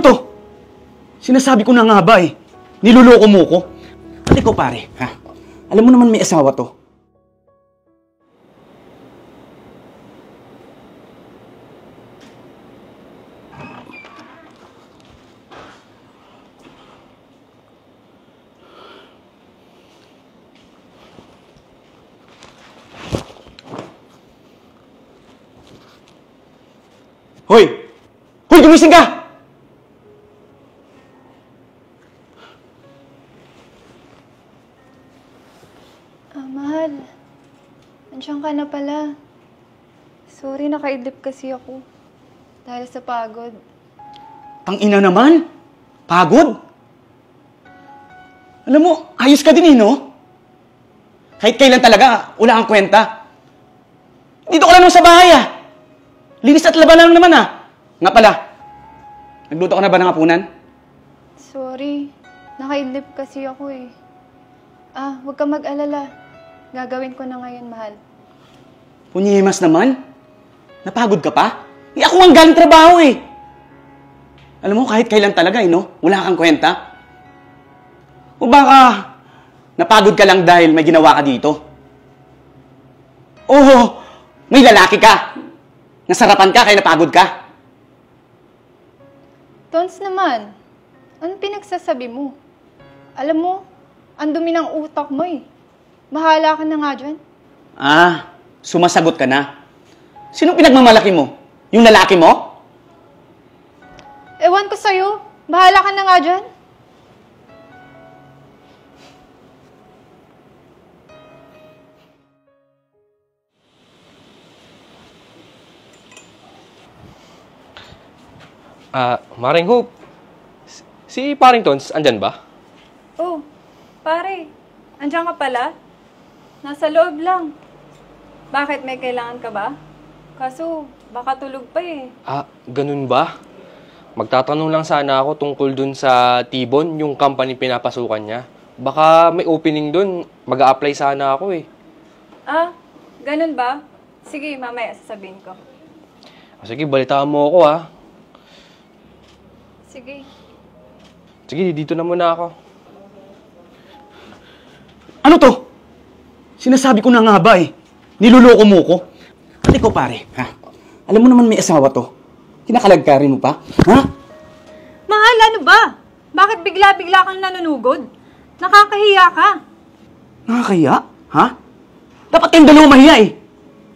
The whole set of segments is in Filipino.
Ano to? Sinasabi ko na nga ba eh. Niloloko mo ko. At ikaw pare, ha? Alam mo naman may asawa to. Hoy! Hoy, gumising ka! Mahal. Andiyan ka na pala. Sorry, nakaidlip kasi ako. Dahil sa pagod. Ang ina naman! Pagod? Alam mo, ayos ka din eh, no? Kahit kailan talaga, wala kang kwenta. Dito ka lang sa bahay ah! Linis at laban lang naman ah! Nga pala, nagluto ka na ba ng hapunan? Sorry, nakaidlip kasi ako eh. Huwag ka mag-alala. Gagawin ko na ngayon, mahal. Punyimas naman? Napagod ka pa? Eh ako ang galing trabaho eh! Alam mo, kahit kailan talaga eh, no? Wala kang kwenta. O baka, napagod ka lang dahil may ginawa ka dito? Oo, may lalaki ka! Nasarapan ka kaya napagod ka? Tons naman, anong pinagsasabi mo? Alam mo, ang dumi ng utak mo eh. Bahala ka na nga dyan. Sumasagot ka na. Sino pinagmamalaki mo? Yung lalaki mo? Ewan ko sa'yo. Bahala ka na nga dyan. Maring Hope, si Paring Tons, andyan ba? Oh, pare. Andiyan ka pala? Nasa loob lang. Bakit, may kailangan ka ba? Kaso, baka tulog pa eh. Ganun ba? Magtatanong lang sana ako tungkol dun sa Tibon, yung company pinapasukan niya. Baka may opening dun, mag-a-apply sana ako eh. Ganun ba? Sige, mamaya sasabihin ko. Sige, balitaan mo ako Sige. Sige, dito na muna ako. Ano to? Sinasabi ko na nga ba eh. Niloloko mo ko. At ikaw pare, ha? Alam mo naman may asawa to. Kinakalagkarin mo pa, ha? Mahal, ano ba? Bakit bigla-bigla kang nanunugod? Nakakahiya ka. Nakakahiya? Ha? Dapat kayong dalawa mahiya eh.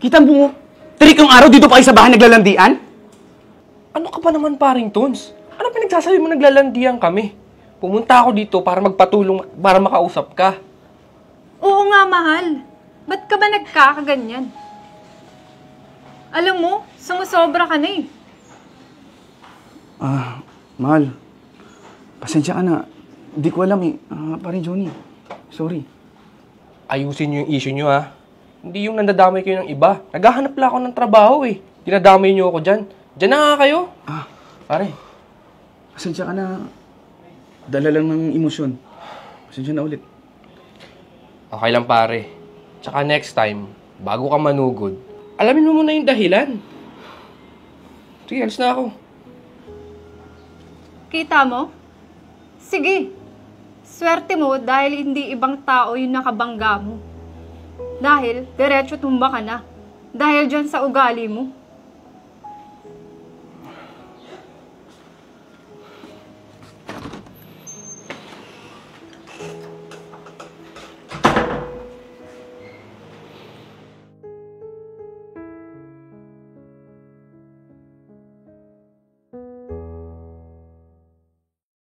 Kita mo, tirik yung araw dito pa kayo sa bahay naglalandian? Ano ka pa naman, Paring Tons? Ano pinagsasabi mo naglalandian kami? Pumunta ako dito para magpatulong, para makausap ka. Oo nga, mahal. Ba't ka ba nagkakaganyan? Alam mo, sumusobra ka na eh. Mahal. Pasensya ka na. Hindi ko alam eh. Parin Johnny. Sorry. Ayusin niyo yung issue niyo ha. Hindi yung nandadamay kayo ng iba. Naghahanap lang ako ng trabaho eh. Dinadamay niyo ako dyan. Dyan na nga kayo. Pare. Pasensya ka na. Dala lang ng emosyon. Pasensya na ulit. Okay lang pare. Tsaka next time, bago ka manugod, alamin mo muna yung dahilan. Sige, alis na ako. Kita mo? Sige. Swerte mo dahil hindi ibang tao yung nakabangga mo. Dahil diretso tumba ka na. Dahil dyan sa ugali mo.